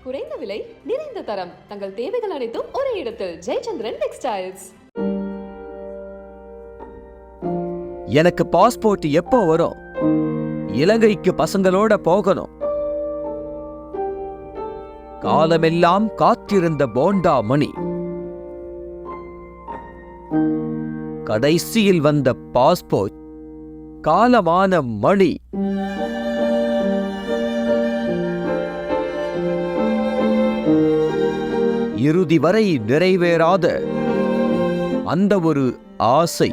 குறைந்த விலை, நிறைந்த தரம். தங்கள் தேவைகள் அனைத்தும் ஒரே இடத்தில். ஜெயச்சந்திரன் டெக்ஸ்டைல்ஸ். எனக்கு பாஸ்போர்ட் எப்போ வரும்? இலங்கைக்கு பசங்களோட போகணும். காலமெல்லாம் காத்திருந்த போண்டா மணி. கடைசியில் வந்த பாஸ்போர்ட். காலமான மணி. இறுதி வரை நிறைவேறாத அந்த ஒரு ஆசை.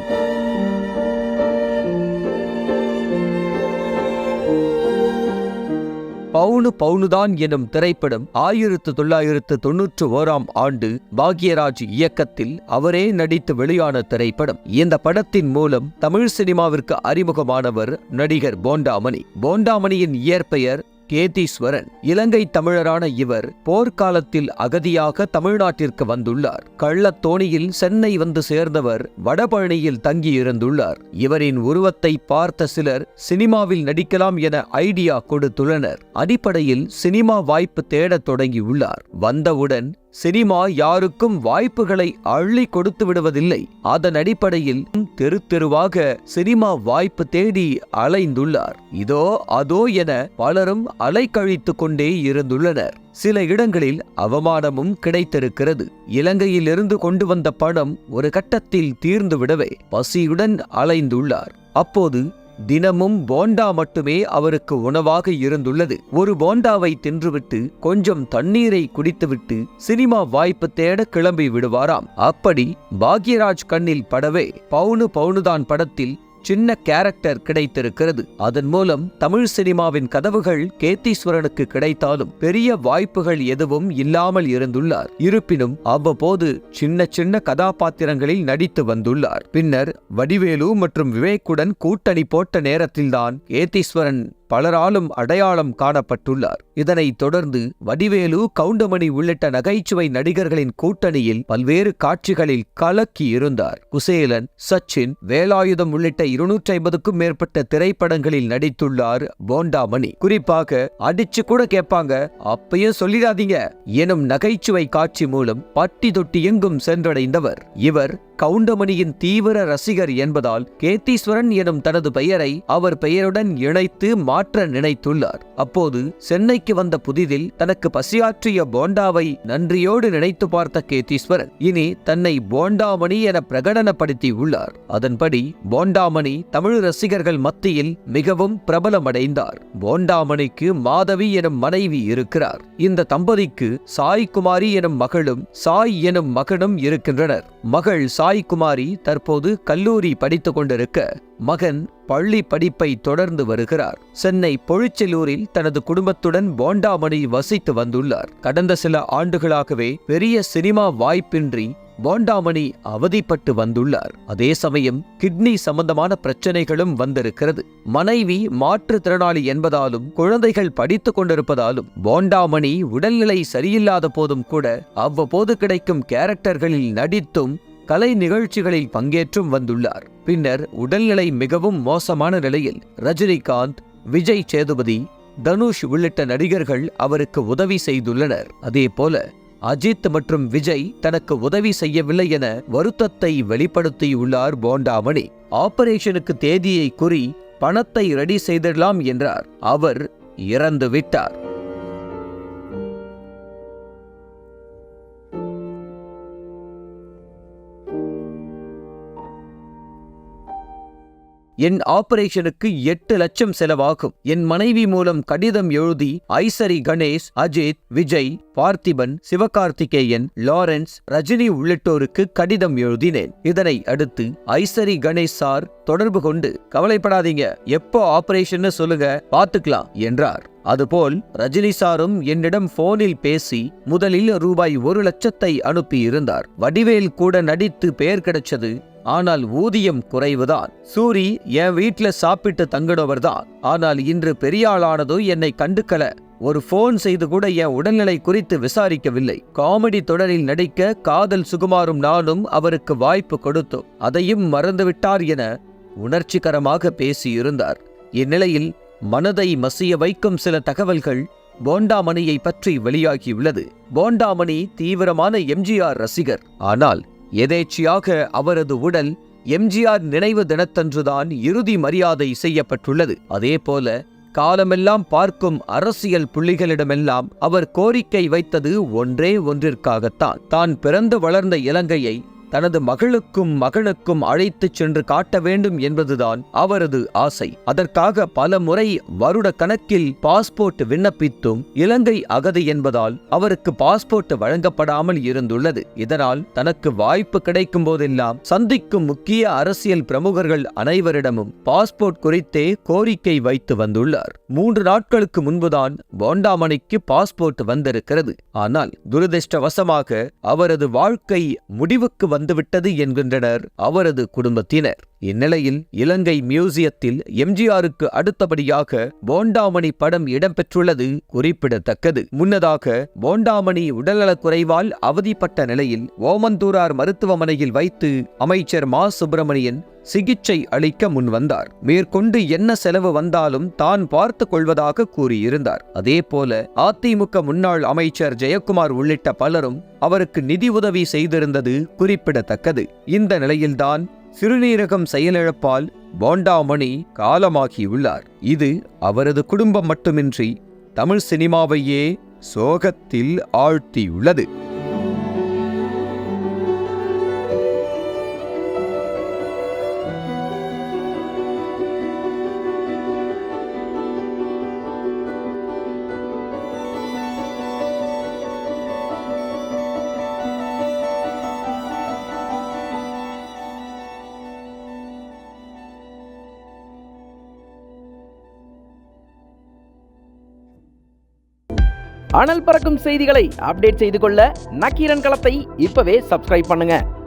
பவுனு பவுனுதான் எனும் திரைப்படம் 1991 ஆண்டு பாக்யராஜ் இயக்கத்தில் அவரே நடித்து வெளியான திரைப்படம். இந்த படத்தின் மூலம் தமிழ் சினிமாவிற்கு அறிமுகமானவர் நடிகர் போண்டாமணி. போண்டாமணியின் இயற்பெயர் கேதீஸ்வரன். இலங்கை தமிழரான இவர் போர்க்காலத்தில் அகதியாக தமிழ்நாட்டிற்கு வந்துள்ளார். கள்ளத்தோணியில் சென்னை வந்து சேர்ந்தவர் வடபழனியில் தங்கியிருந்துள்ளார். இவரின் உருவத்தை பார்த்த சிலர் சினிமாவில் நடிக்கலாம் என ஐடியா கொடுத்துள்ளனர். அடிப்படையில் சினிமா வாய்ப்பு தேடத் தொடங்கியுள்ளார். வந்தவுடன் சினிமா யாருக்கும் வாய்ப்புகளை அள்ளி கொடுத்து விடுவதில்லை. அதன் அடிப்படையில் தெரு தெருவாக சினிமா வாய்ப்பு தேடி அலைந்துள்ளார். இதோ அதோ என பலரும் அலைக்கழித்து கொண்டே இருந்துள்ளனர். சில இடங்களில் அவமானமும் கிடைத்திருக்கிறது. இலங்கையிலிருந்து கொண்டு வந்த பணம் ஒரு கட்டத்தில் தீர்ந்து விடவே பசியுடன் அலைந்துள்ளார். அப்போது தினமும் போண்டா மட்டுமே அவருக்கு உணவாக இருந்துள்ளது. ஒரு போண்டாவை தின்றுவிட்டு கொஞ்சம் தண்ணீரை குடித்துவிட்டு சினிமா வாய்ப்பு தேட கிளம்பி விடுவாராம். அப்படி பாக்யராஜ் கண்ணில் படவே பவுனு பவுனுதான் படத்தில் சின்ன கேரக்டர் கிடைத்திருக்கிறது. அதன் மூலம் தமிழ் சினிமாவின் கதவுகள் கேதீஸ்வரனுக்கு கிடைத்தாலும் பெரிய வாய்ப்புகள் எதுவும் இல்லாமல் இருந்துள்ளார். இருப்பினும் அவ்வப்போது சின்ன சின்ன கதாபாத்திரங்களில் நடித்து வந்துள்ளார். பின்னர் வடிவேலு மற்றும் விவேக்குடன் கூட்டணி போட்ட நேரத்தில்தான் கேதீஸ்வரன் பலராலும் அடையாளம் காணப்பட்டுள்ளார். இதனைத் தொடர்ந்து வடிவேலு, கவுண்டமணி உள்ளிட்ட நகைச்சுவை நடிகர்களின் கூட்டணியில் பல்வேறு காட்சிகளில் கலக்கி இருந்தார். குசேலன், சச்சின், வேலாயுதம் உள்ளிட்ட 250க்கும் மேற்பட்ட திரைப்படங்களில் நடித்துள்ளார் போண்டாமணி. குறிப்பாக அடிச்சு கூட கேட்பாங்க, அப்பயும் சொல்லிடாதீங்க எனும் நகைச்சுவை காட்சி மூலம் பட்டி தொட்டி எங்கும் சென்றடைந்தவர். இவர் கவுண்டமணியின் தீவிர ரசிகர் என்பதால் கேதீஸ்வரன் எனும் தனது பெயரை அவர் பெயருடன் இணைத்து மாற்ற நினைத்துள்ளார். அப்போது சென்னைக்கு வந்த புதிதில் தனக்கு பசியாற்றிய போண்டாவை நன்றியோடு நினைத்து பார்த்த கேதீஸ்வரன் இனி தன்னை போண்டாமணி என பிரகடனப்படுத்தி உள்ளார். அதன்படி போண்டாமணி தமிழ் ரசிகர்கள் மத்தியில் மிகவும் பிரபலமடைந்தார். போண்டாமணிக்கு மாதவி எனும் மனைவி இருக்கிறார். இந்த தம்பதிக்கு சாய்குமாரி எனும் மகளும் சாய் எனும் மகனும் இருக்கின்றனர். மகள் சாய்குமாரி தற்போது கல்லூரி படித்துக் கொண்டிருக்க, மகன் பள்ளி படிப்பை தொடர்ந்து வருகிறார். சென்னை பொழிச்செல்லூரில் தனது குடும்பத்துடன் போண்டாமணி வசித்து வந்துள்ளார். கடந்த சில ஆண்டுகளாகவே பெரிய சினிமா வாய்ப்பின்றி போண்டாமணி அவதிப்பட்டு வந்துள்ளார். அதே சமயம் கிட்னி சம்பந்தமான பிரச்சனைகளும் வந்திருக்கிறது. மனைவி மாற்றுத்திறனாளி என்பதாலும் குழந்தைகள் படித்துக் கொண்டிருப்பதாலும் போண்டாமணி உடல்நிலை சரியில்லாத போதும் கூட அவ்வப்போது கிடைக்கும் கேரக்டர்களில் நடித்தும் கலை நிகழ்ச்சிகளில் பங்கேற்றும் வந்துள்ளார். பின்னர் உடல்நிலை மிகவும் மோசமான நிலையில் ரஜினிகாந்த், விஜய் சேதுபதி, தனுஷ் உள்ளிட்ட நடிகர்கள் அவருக்கு உதவி செய்துள்ளனர். அதேபோல அஜித் மற்றும் விஜய் தனக்கு உதவி செய்யவில்லை என வருத்தத்தை வெளிப்படுத்தியுள்ளார் போண்டாமணி. ஆபரேஷனுக்கு தேதியை கூறி பணத்தை ரெடி செய்திடலாம் என்றார். அவர் இறந்து விட்டார். என் ஆபரேஷனுக்கு 8 லட்சம் செலவாகும். என் மனைவி மூலம் கடிதம் எழுதி ஐசரி கணேஷ், அஜித், விஜய், பார்த்திபன், சிவகார்த்திகேயன், லாரன்ஸ், ரஜினி உள்ளிட்டோருக்கு கடிதம் எழுதினேன். இதனை அடுத்து ஐசரி கணேஷ் சார் தொடர்பு கொண்டு, கவலைப்படாதீங்க, எப்போ ஆபரேஷன் சொல்லுங்க, பாத்துக்கலாம் என்றார். அதுபோல் ரஜினி சாரும் என்னிடம் போனில் பேசி முதலில் ரூபாய் 1 லட்சத்தை அனுப்பியிருந்தார். வடிவேல் கூட நடித்து பெயர் கிடைச்சது. ஆனால் ஊதியம் குறைவுதான். சூரி என் வீட்டுல சாப்பிட்டு தங்கினவர்தான். ஆனால் இன்று பெரியாளானதோ என்னை கண்டுக்கல. ஒரு போன் செய்து கூட என் உடல்நிலை குறித்து விசாரிக்கவில்லை. காமெடி தொடரில் நடிக்க காதல் சுகுமாரும் நானும் அவருக்கு வாய்ப்பு கொடுத்தோம். அதையும் மறந்துவிட்டார் என உணர்ச்சிகரமாக பேசியிருந்தார். இந்நிலையில் மனதை மசிய வைக்கும் சில தகவல்கள் போண்டாமணியை பற்றி வெளியாகியுள்ளது. போண்டாமணி தீவிரமான எம்ஜிஆர் ரசிகர். ஆனால் எதேச்சியாக அவரது உடல் எம்ஜிஆர் நினைவு தினத்தன்றுதான் இறுதி மரியாதை செய்யப்பட்டுள்ளது. அதேபோல காலமெல்லாம் பார்க்கும் அரசியல் புள்ளிகளிடமெல்லாம் அவர் கோரிக்கை வைத்தது ஒன்றே ஒன்றிற்காகத்தான். தான் பிறந்து வளர்ந்த இலங்கையை தனது மகளுக்கும் மகனுக்கும் அழைத்துச் சென்று காட்ட வேண்டும் என்பதுதான் அவரது ஆசை. அதற்காக பல முறை வருட கணக்கில் பாஸ்போர்ட் விண்ணப்பித்தும் இலங்கை அகதி என்பதால் அவருக்கு பாஸ்போர்ட் வழங்கப்படாமல் இருந்துள்ளது. இதனால் தனக்கு வாய்ப்பு கிடைக்கும் போதெல்லாம் சந்திக்கும் முக்கிய அரசியல் பிரமுகர்கள் அனைவரிடமும் பாஸ்போர்ட் குறித்தே கோரிக்கை வைத்து வந்துள்ளார். 3 நாட்களுக்கு முன்புதான் போண்டாமணிக்கு பாஸ்போர்ட் வந்திருக்கிறது. ஆனால் துரதிர்ஷ்டவசமாக அவரது வாழ்க்கை முடிவுக்கு வந்துவிட்டது என்கின்றனர் அவரது குடும்பத்தினர். இந்நிலையில் இலங்கை மியூசியத்தில் எம்ஜிஆருக்கு அடுத்தபடியாக போண்டாமணி படம் இடம்பெற்றுள்ளது குறிப்பிடத்தக்கது. முன்னதாக போண்டாமணி உடல்நலக்குறைவால் அவதிப்பட்ட நிலையில் ஓமந்தூரார் மருத்துவமனையில் வைத்து அமைச்சர் மா சுப்பிரமணியன் சிகிச்சை அளிக்க முன்வந்தார். மேற்கொண்டு என்ன செலவு வந்தாலும் தான் பார்த்துக் கொள்வதாக கூறியிருந்தார். அதேபோல அதிமுக முன்னாள் அமைச்சர் ஜெயக்குமார் உள்ளிட்ட பலரும் அவருக்கு நிதி உதவி செய்திருந்தது குறிப்பிடத்தக்கது. இந்த நிலையில்தான் சிறுநீரகம் செயலிழப்பால் போண்டாமணி காலமாகியுள்ளார். இது அவரது குடும்பம் மட்டுமின்றி தமிழ் சினிமாவையே சோகத்தில் ஆழ்த்தியுள்ளது. அனல் பறக்கும் செய்திகளை அப்டேட் செய்து கொள்ள நக்கீரன் களத்தை இப்பவே சப்ஸ்கிரைப் பண்ணுங்க.